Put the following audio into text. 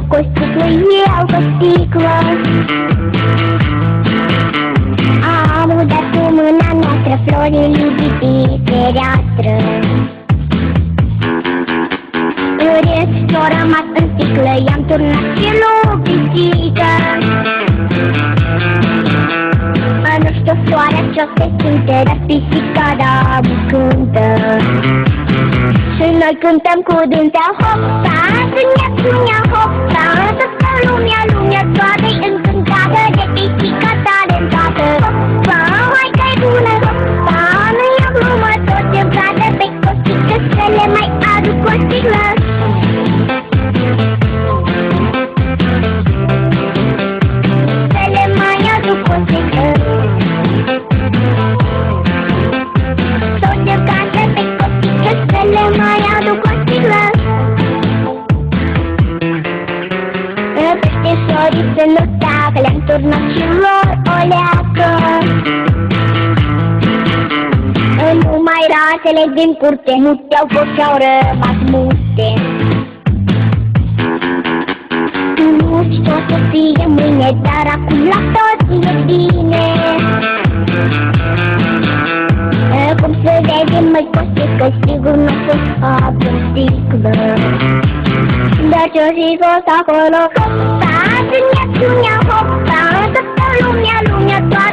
cu o sticlă, eu cu o sticlă. Am udat cu mâna noastră florile de fereastră. În rest s-o rămas în sticlă, i-am turnat și lui pisică. Nu știu floarea ce-o se simte, dar pisica da-mi cântă. Și noi cântăm cu dântea, hoppa, sânia, hoppa, toată lumea toată-i încântată de pisica talentată. Hoppa, hai că-i bună, hoppa, nu e o glumă, toți îmi cadă pe costică, să le mai aduc o sticlă. Să le mai aduc o sticlă. Toți îmi cadă pe costică, să le mai aduc o sticlă. Peșteșorii să nu tacă, le-am turnat și lor o leacă. Numai ratele din curte nu te-au fost și-au rămas multe. Nu știu ce o să fie mâine, dar acum la toți e bine. Cum să vede, măi costică, sigur nu o să fac o sticlă. Dar ce-o fi fost acolo, hoppa, sânia, hoppa, toată lumea toată